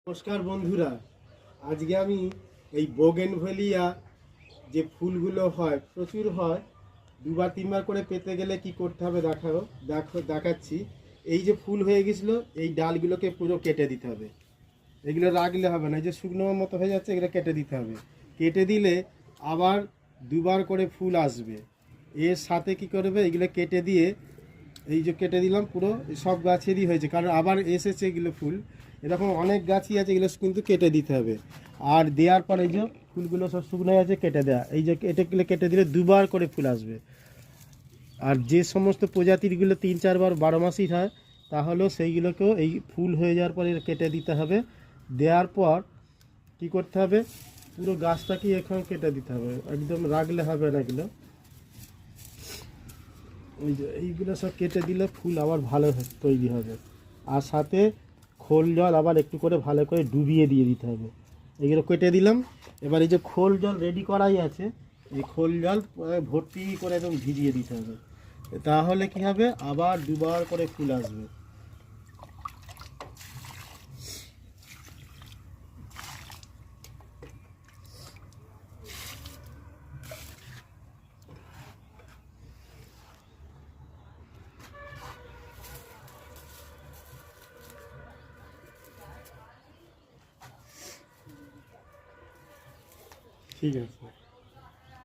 নমস্কার বন্ধুরা, আজকে আমি এই বোগেনভেলিয়া যে ফুলগুলো হয়, প্রচুর হয়, দুবার তিনবার করে পেতে গেলে কি করতে হবে দেখাচ্ছি। এই যে ফুল হয়ে গেছিলো, এই ডালগুলোকে পুরো কেটে দিতে হবে। এগুলো রাখলে হবে না, এই যে শুকনো মতো হয়ে যাচ্ছে, এগুলো কেটে দিতে হবে। কেটে দিলে আবার দুবার করে ফুল আসবে। এর সাথে কি করবে, এগুলো কেটে দিয়ে, এই যে কেটে দিলাম, পুরো সব গাছেরই হয়েছে, কারণ আবার এসেছে এগুলো ফুল। এরকম অনেক গাছই আছে, এগুলো কিন্তু কেটে দিতে হবে। আর দেওয়ার পর এই যে ফুলগুলো সব শুকনো আছে, কেটে দেওয়া, এই যে এটাগুলো কেটে দিলে দুবার করে ফুল আসবে। আর যে সমস্ত প্রজাতিরগুলো 3-4 বার 12 মাসই হয়, তাহলেও সেইগুলোকেও এই ফুল হয়ে যাওয়ার পরে কেটে দিতে হবে। দেওয়ার পর কি করতে হবে, পুরো গাছটাকে এখন কেটে দিতে হবে, একদম রাখলে হবে না এগুলো। ওই যে এইগুলো সব কেটে দিলে ফুল আবার ভালো তৈরি হবে। আর সাথে খোল জল আবার একটু করে ভালো করে ডুবিয়ে দিয়ে দিতে হবে। এগুলো কেটে দিলাম। এবার এই যে খোল জল রেডি করাই আছে, এই খোল জল ভর্তি করে একদম ভিজিয়ে দিতে হবে। তাহলে কি হবে, আবার দুবার করে ফুল আসবে। ঠিক আছে।